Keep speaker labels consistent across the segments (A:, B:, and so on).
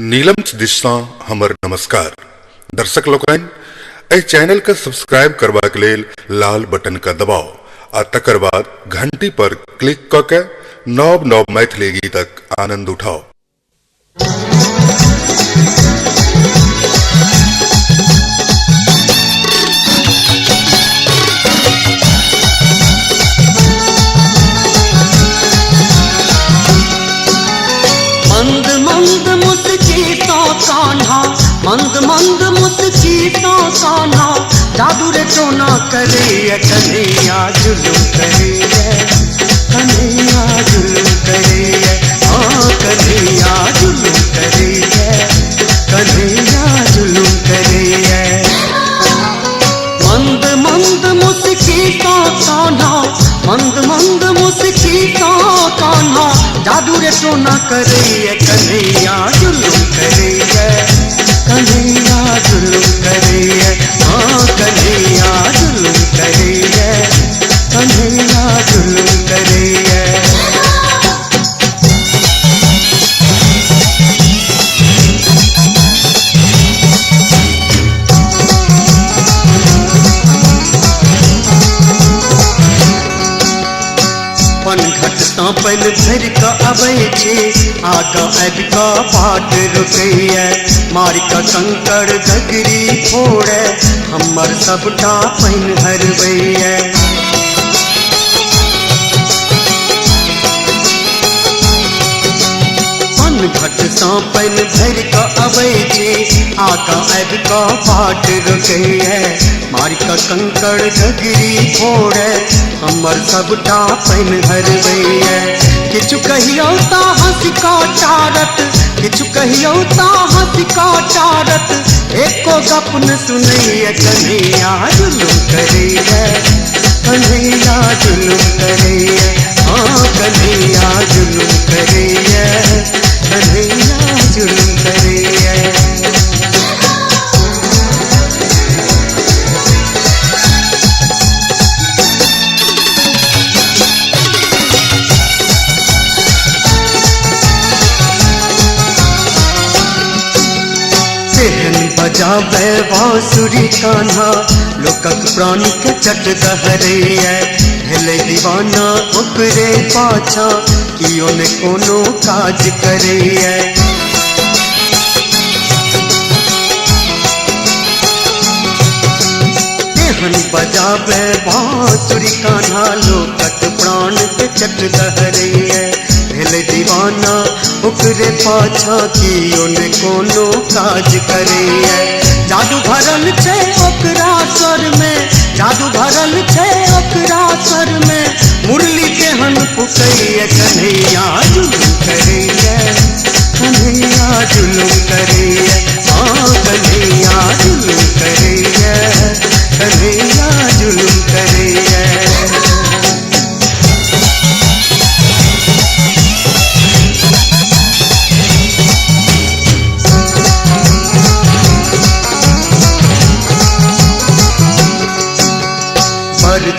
A: नीलम दिशा हमर नमस्कार दर्शक लोकन ए चैनल का सब्सक्राइब करवा के लेल लाल बटन का दबाओ आ तकर बाद घंटी पर क्लिक करके नव नव मैथिली गीतक आनंद उठाओ।
B: मंद मंद मुस्की तो कान्हा, मंद मंद मुस्की तो कान्हा, जादू रे टोना करे कन्हैया जुलूम करे, कन्हैया जुलूम करे, हाँ कन्हैया जुलूम करे, कन्हैया जुलूम करे। मंद मंद मुस्की तो कान्हा, मंद मंद मुस्की तो कान्हा, जादू रे टोना करे कन्हैया जुलूम करे, कन्हैया जुलूम करे, हाँ कन्हैया जुलूम करे, कन्हैया जुलूम करे। पन भर का अबै छे आगा अब का बाट रुकैया, मार का कंकड़ गगरी फोड़े हमर सबटा पैन हरवैया। पन घट सा पैन भर का अबै छे आगा अब का बाट रुकैया, मार का कंकड़ गगरी फोड़े हमर सबटा पैन हरवैया। किछु कहियो ता हंसी का टारत, किछु कहियो ता हंसी का टारत, एको गप न सुनैया कन्हैया जुलूम करे, कन्हैया जुलूम करे, हाँ कन्हैया जुलूम करे, कन्हैया जुलूम करे। बजावे बांसुरी कान्हा, लोकक प्राण के चट दहरैया, भेलै दीवाना ओकरे पाछा, कियो ने कोनो काज करैया। एहन बजावे बांसुरी कान्हा, लोकक प्राण के चट दहरैया, भेलै दीवाना ओकरे पाछा, कियो ने कोनो काज करैया। जादू भरल छै ओकरा स्वर में, जादू भरल छै ओकरा स्वर में, मुरली केहन फुकैया कन्हैया जुलूम करे, कन्हैया जुलूम करे, हाँ कन्हैया जुलूम करे, कन्हैया जुलूम करे।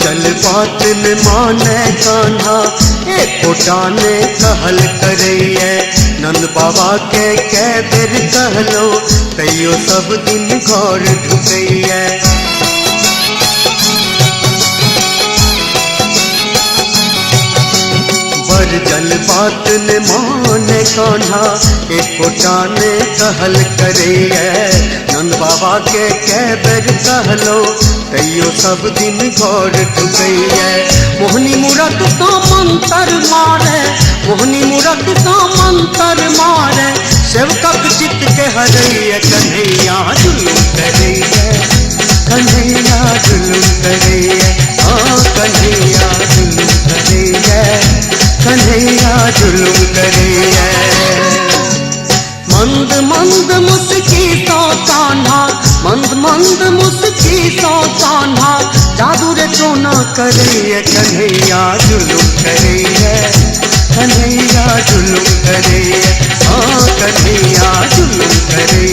B: चल बात न माने कान्हा, एक ने कहल करैया, नंद बाबा के कै बेर कहलो, तैयो सब दिन घर ढुकैया। बर जल बात न माने कान्हा, एक ने कहल करैया, नंद बाबा के कै बेर कहलो, तैयो सब दिन घर ढुकैया। मोहनी मूरत का मंत्र मारे, मोहनी मूरत का मंत्र मारे, सेवकक चित्त के हरैया कन्हैया जुलूम करे, कन्हैया जुलूम करे, हाँ कन्हैया जुलूम करे, कन्हैया जुलूम करे। मंद मंद मुस्की तो कान्हा, मंद मंद मुस्की तो कान्हा, जादू रे टोना करे कन्हैया जुलूम करे, कन्हैया जुलूम करे, हाँ कन्हैया जुलूम करे,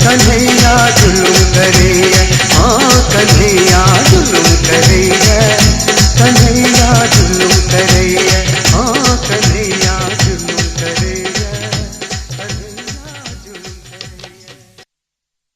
B: कन्हैया जुलूम करे, हाँ कन्हैया जुलूम